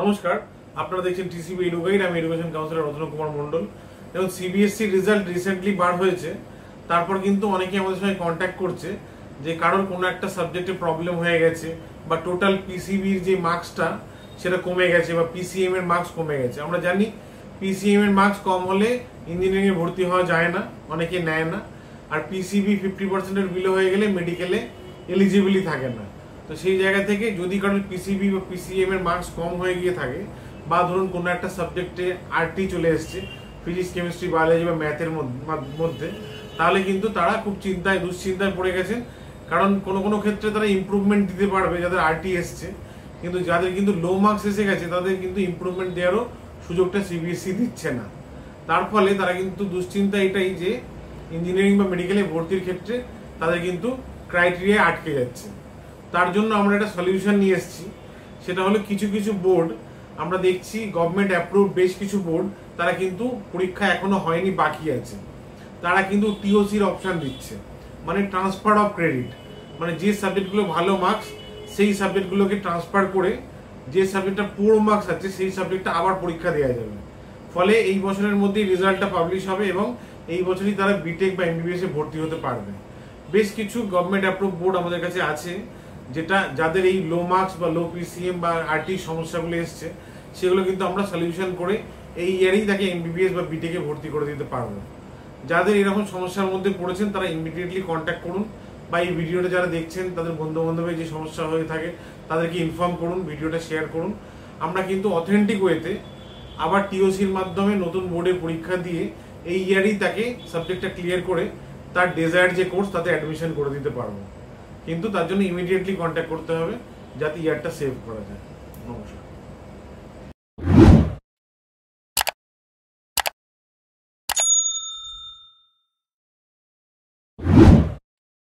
নমস্কার, আপনারা দেখছেন টিসিবি এডুগাইড। আমি এডুকেশন কাউন্সিলর রত্ন কুমার মন্ডল। এবং সিবিএসসি রেজাল্ট রিসেন্টলি বার হয়েছে, তারপর কিন্তু অনেকে আমাদের সঙ্গে কন্ট্যাক্ট করছে যে কারোর কোনো একটা সাবজেক্টে প্রবলেম হয়ে গেছে বা টোটাল পিসিবির যে মার্কসটা সেটা কমে গেছে বা পিসিএম এর মার্কস কমে গেছে। আমরা জানি পিসিএম এর মার্কস কম হলে ইঞ্জিনিয়ারিং এ ভর্তি হওয়া যায় না, অনেকে নেয় না। আর পিসিবি 50% বিলো হয়ে গেলে মেডিকেলে এলিজিবিলি থাকে না। তো সেই জায়গা থেকে যদি কারোর পিসিবি বা পিসিএম এর মার্কস কম হয়ে গিয়ে থাকে বা ধরুন কোনো একটা সাবজেক্টে আরটি চলে এসছে, ফিজিক্স কেমিস্ট্রি বায়োলজি বা ম্যাথের মধ্যে, তাহলে কিন্তু তারা খুব দুশ্চিন্তায় পড়ে গেছেন। কারণ কোনো কোনো ক্ষেত্রে তারা ইমপ্রুভমেন্ট দিতে পারবে যাদের আরটি এসছে, কিন্তু যাদের কিন্তু লো মার্কস এসে গেছে তাদের কিন্তু ইমপ্রুভমেন্ট দেওয়ারও সুযোগটা সিবিএসসি দিচ্ছে না। তার ফলে তারা কিন্তু দুশ্চিন্তা এটাই যে ইঞ্জিনিয়ারিং বা মেডিকেলে ভর্তির ক্ষেত্রে তাদের কিন্তু ক্রাইটেরিয়া আটকে যাচ্ছে। তার জন্য আমরা একটা সলিউশন নিয়ে এসেছি। সেটা হলো কিছু কিছু বোর্ড আমরা দেখছি, গভর্নমেন্ট অ্যাপ্রুভ বেশ কিছু বোর্ড, তারা কিন্তু পরীক্ষা এখনো হয়নি, বাকি আছে। তারা কিন্তু টিওসির অপশন দিচ্ছে, মানে ট্রান্সফার অফ ক্রেডিট। মানে যে সাবজেক্টগুলো ভালো মার্কস সেই সাবজেক্টগুলোকে ট্রান্সফার করে যে সাবজেক্টটা পুরো মার্কস আছে সেই সাবজেক্টটা আবার পরীক্ষা দেওয়া যাবে। ফলে এই বছরের মধ্যেই রেজাল্টটা পাবলিশ হবে এবং এই বছরই তারা বিটেক বা এমবিবিএস এ ভর্তি হতে পারবে। বেশ কিছু গভর্নমেন্ট অ্যাপ্রুভ বোর্ড আমাদের কাছে আছে, যেটা যাদের এই লো মার্কস বা লো পিসিএম বা আরটি সমস্যাগুলো এসছে সেগুলো কিন্তু আমরা সলিউশন করে এই ইয়ারেই তাকে এমবিবিএস বা বিটেকে ভর্তি করে দিতে পারবো। যাদের এরকম সমস্যার মধ্যে পড়েছেন তারা ইমিডিয়েটলি কন্ট্যাক্ট করুন, বা এই ভিডিওটা যারা দেখছেন তাদের বন্ধু বান্ধবের যে সমস্যা হয়ে থাকে তাদেরকে ইনফর্ম করুন, ভিডিওটা শেয়ার করুন। আমরা কিন্তু অথেন্টিক ওয়েতে আবার টিওসির মাধ্যমে নতুন বোর্ডে পরীক্ষা দিয়ে এই ইয়ারেই তাকে সাবজেক্টটা ক্লিয়ার করে তার ডেজায়ার যে কোর্স তাতে অ্যাডমিশন করে দিতে পারবো। কিন্তু তার জন্য ইমিডিয়েটলি কন্ট্যাক্ট করতে হবে যাতে ইয়ারটা সেভ করা যায়। নমস্কার।